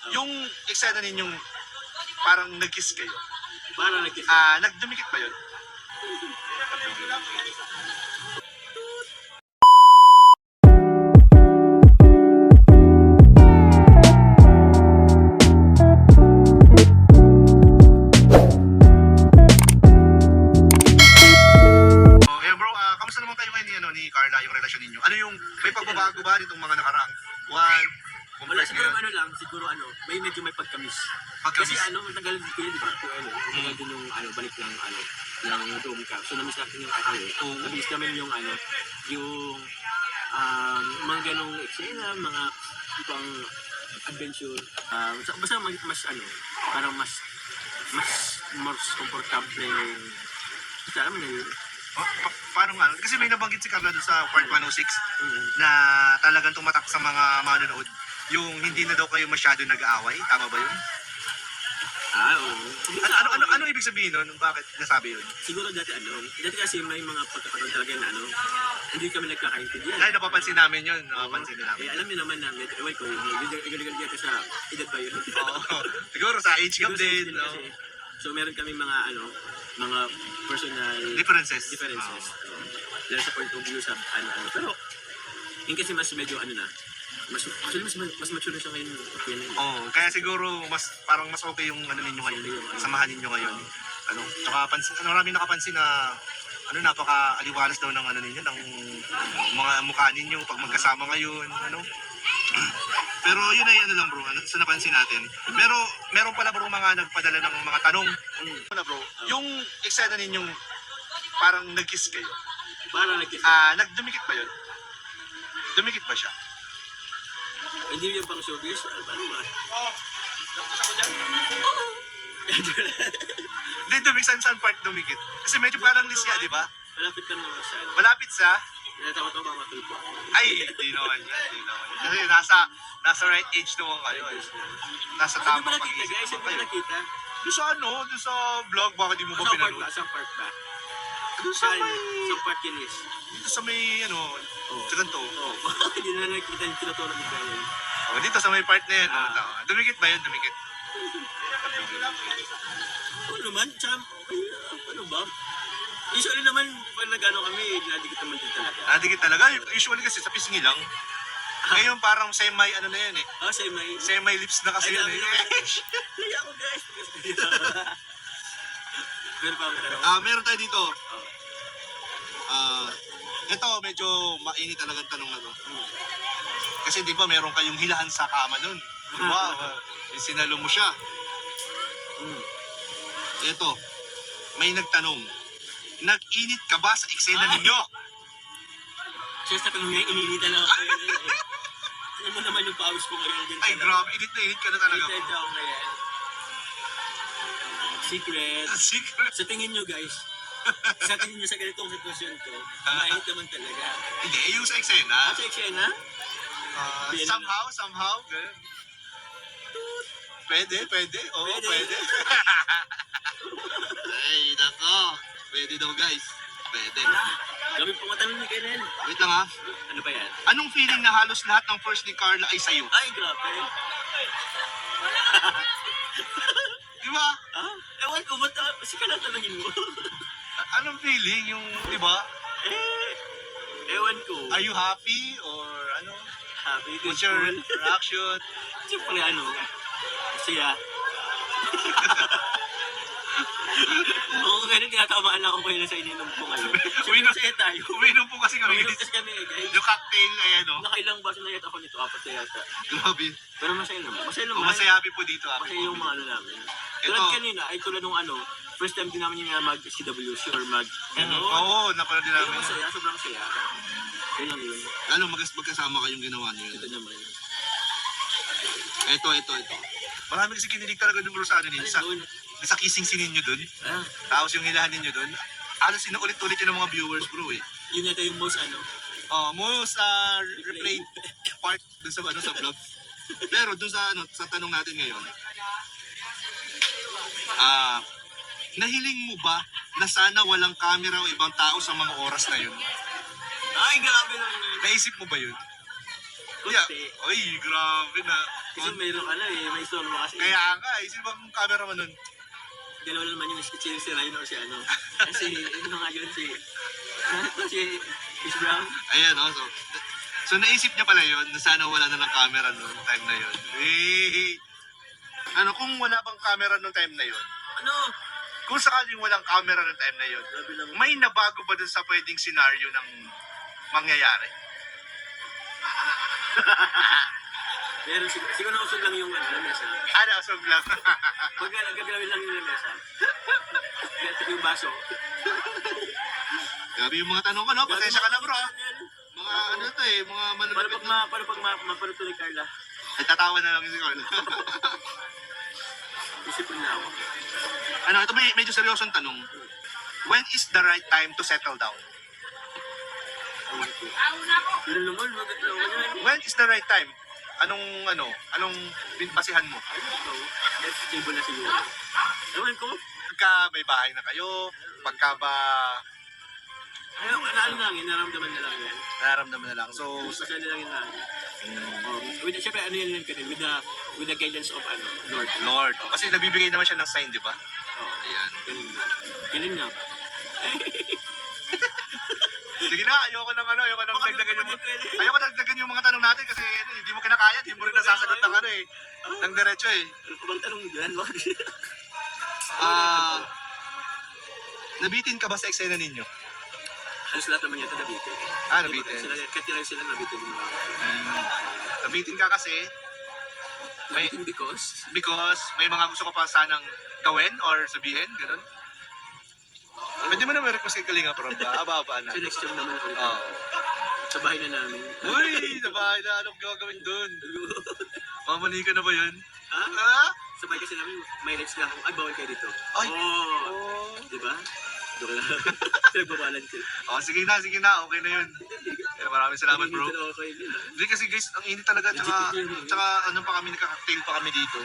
Yung eksena ninyong parang nag-kiss kayo. Parang nag-kiss. Nagdumikit ba yun? Kamusta naman kayo ngayon ni Carla, yung relasyon ninyo? Ano yung, may pagbabago ba nitong mga nakaraang buwan? Wala, siguro siguro may medyo may pagkamis. Kasi matagal din ko yun, di ba? Matagal din yung balik ng room ka. So namiss natin yung namiss namin yung yung mga ganong eksena, mga ibang adventure. Basta mas parang mas komportable. Basta alam mo na yun. Paano nga? Kasi may nabanggit si Carla doon sa part 106 na talagang tumatak sa mga manonood. Yung hindi na daw kayo masyado nag-aaway. Tama ba yun? Oo. Ano ibig sabihin nun? Bakit nasabi yun? Siguro dati kasi may mga pagkakataon talaga na hindi kami nagkakaintindihan. Ay, napapansin namin yun. Napapansin namin. Alam niyo naman na ewan ko, legal dito sa edad ba yun? Siguro sa age gap din. So meron kami mga personal Differences. Lalo sa point of view sa pero yung kasi mas medyo mas mature na siya ngayon. Kaya siguro parang mas okay yung ninyo ngayon, samahan ninyo ngayon. Tsaka maraming nakapansin na napaka-aliwalas daw ng ninyo, ng mga mukha ninyo pag magkasama ngayon, Pero yun ay lang bro, sa napansin natin. Pero meron pala bro mga nagpadala ng mga tanong. Bro, yung eksena ninyong parang nag-kiss kayo. Parang nag-kiss. Nagdumikit ba yun? Dumikit ba siya? Hindi yung pang showbiz. Paano ba? Tapos ako dyan? Hindi, saan part dumikit? Kasi medyo parang lisya, di ba? Malapit lang naman siya. Malapit sa? Takot ako matulpo. Ay, di naman yan. Kasi nasa right age naman kayo. Nasa tamang pag-iisip naman kayo. Nakita? Doon sa doon sa vlog, baka di mo ba pinanood? Saan part ba? Doon sa may... Saan part kinis? Dito sa may, sa ganito. Hindi na nakikita yung tinutulog mo kayo. Dito sa may part na yan. Dumikit ba yun? Dumikit. Oo naman, tsaka, ano ba? Usually naman, pag kami, nadikit naman din talaga. Nadikit talaga? Usually kasi sa pisngi lang. Ngayon parang semi na yan eh. Semi lips na kasi yan eh. Kaya ako guys. Meron pa ako meron tayo dito. Ito medyo mainit talagang tanong na to. Kasi di ba meron kayong hilahan sa kama nun. Wow, sinalo mo siya. Ito, may nagtanong, nag-init ka ba sa eksena ninyo? Siya sa tanong niya, ininitan lang ako. Ano mo naman yung pawis ko ngayon? Ay grabe, init na init ka na talaga. Init ako ngayon. Secret. Sa tingin nyo guys, sa tingin nyo sa ganitong sitwasyon ko, mainit naman talaga. Hindi, yung sa eksena. Sa eksena? Somehow, ganun. Pwede. Oo, pwede. Ay, nako. Pwede daw guys. Pwede. Kami po matanong ni Kenneth. Wait lang ha. Ano ba yan? Anong feeling na halos lahat ng first ni Carla ay sa'yo? Ay, grabe. Di ba? Ewan ko, ba't kasi ka natanongin mo? Anong feeling yung, di ba? Ewan ko. Are you happy or ano? Happy, What's your reaction? Siyempre masaya. Oo, ganun tinatamaan ako kayo sa ininom ko ngayon. Masaya tayo. Uminom po kasi kami. Uminom kasi kami guys. Yung cocktail, ayan o. Nakailang baso na yata ako nito, 4 na yata. Grabe. Pero masaya naman. Masaya naman. Masaya happy po dito. Masaya yung mga namin. Tulad kanina, ay tulad nung first time din namin yung mag-CWC or Oo, napanood din namin. Masaya, sobrang saya. Yun lang yun. Magkasama kayong ginawa niyo yun? Ito naman. Ito. Marami kasi kinilig talaga dun bro sa ninyo. Sa kissing scene ninyo dun. Tapos yung hilahan ninyo dun. Alos inuulit-ulit yun ng mga viewers bro eh. Yun yata yung most most replayed part dun sa vlog. Pero dun sa tanong natin ngayon. Nahiling mo ba na sana walang camera o ibang tao sa mga oras na yun? Ay, grabe naman. Naisip mo ba yun? Kunti. Ay, grabe na. Kasi mayroon ka na eh, may storm kasi. Kaya nga, sino bang cameraman nun? Dalawa naman yung si Ryan o si ano. Kasi ano nga yun si... si Chris Brown. Ayan, so naisip niya pala yun, na sana wala na lang camera noong time na yun. Ano, kung wala bang camera noong time na yun, Ano? kung sakaling walang camera noong time na yun, Grabe naman. may nabago ba dun sa pwedeng senaryo ng mangyayari? Pero siguro nausog lang yung lamesa. Ano, so lang. Pag nagagalawin lang yung lamesa. Kaya yung baso. Grabe yung mga tanong ko, no? Pasensya ka na, bro. Mga ano to eh, mga manunod. Paano pag mapaluto ni Carla? Ay, tatawa na lang yung siguro. Isipin na ako. Ano, ito medyo seryosong tanong. When is the right time to settle down? Pero naman, maganda naman. When is the right time? Anong basihan mo? Stable na siguro. Ewan ko. Pagka may bahay na kayo, pagka ba Ano lang yun, naramdaman na lang yan. nararamdaman na lang. So, Basta na lang yun na. Siyempre, ano yun ka din, with the guidance of Lord. Lord. Kasi nabibigay naman siya ng sign, di ba? Oo. Ayan. Galing na. Sige na, ayoko nang dagdagan yung mga tanong natin kasi hindi mo kinakaya, hindi mo rin nasasagot ng ng diretso eh. Ano pa bang tanong dyan? Nabitin ka ba sa eksena ninyo? Halos lahat naman yata nabitin. Nabitin. Katira sila nabitin yung mga. Nabitin ka kasi Nabitin because may mga gusto ko pa sanang gawin or sabihin, gano'n. Pwede mo naman request kay Kalinga Prab ba? Aba-aba na. so next time naman ulit. Oo. Sa bahay na namin. Uy, nabahay na. Anong gagawin doon? Mamanika na ba yun? Ha? Ha? Sa bahay kasi namin, may next lang. Ay, bawal kayo dito. Ay! Oh. Diba? Doon lang. Nagbabalan sila. Sige na. Okay na yun. Maraming salamat, bro. Okay din. Hindi kasi guys, ang init talaga. Tsaka ano pa kami, nakaka-cocktail pa kami dito.